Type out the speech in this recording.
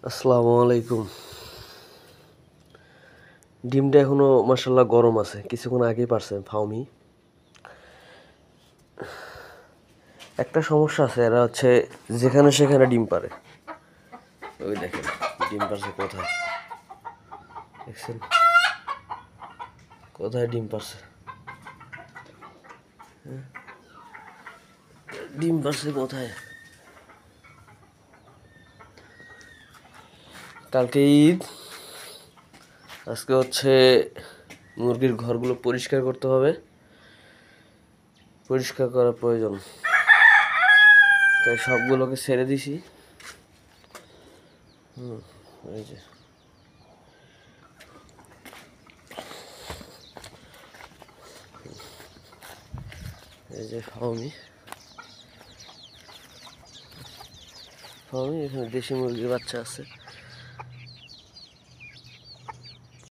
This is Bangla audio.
আসসালামু আলাইকুম। ডিমটা এখনো মাশাআল্লাহ গরম আছে, কিছুক্ষণ আগেই পারছে ফাউমি। একটা সমস্যা আছে, এরা হচ্ছে যেখানে সেখানে ডিম পারে। ওই দেখেন ডিম পারছে কোথায়, দেখছেন কোথায় ডিম পারছে, ডিম পারছে কোথায়। কালকে ঈদ, আজকে হচ্ছে মুরগির ঘরগুলো পরিষ্কার করতে হবে, পরিষ্কার করা প্রয়োজন, তাই সবগুলোকে ছেড়ে দিছি। এই যে এই যে ফাউমি, এখানে দেশি মুরগির বাচ্চা আছে।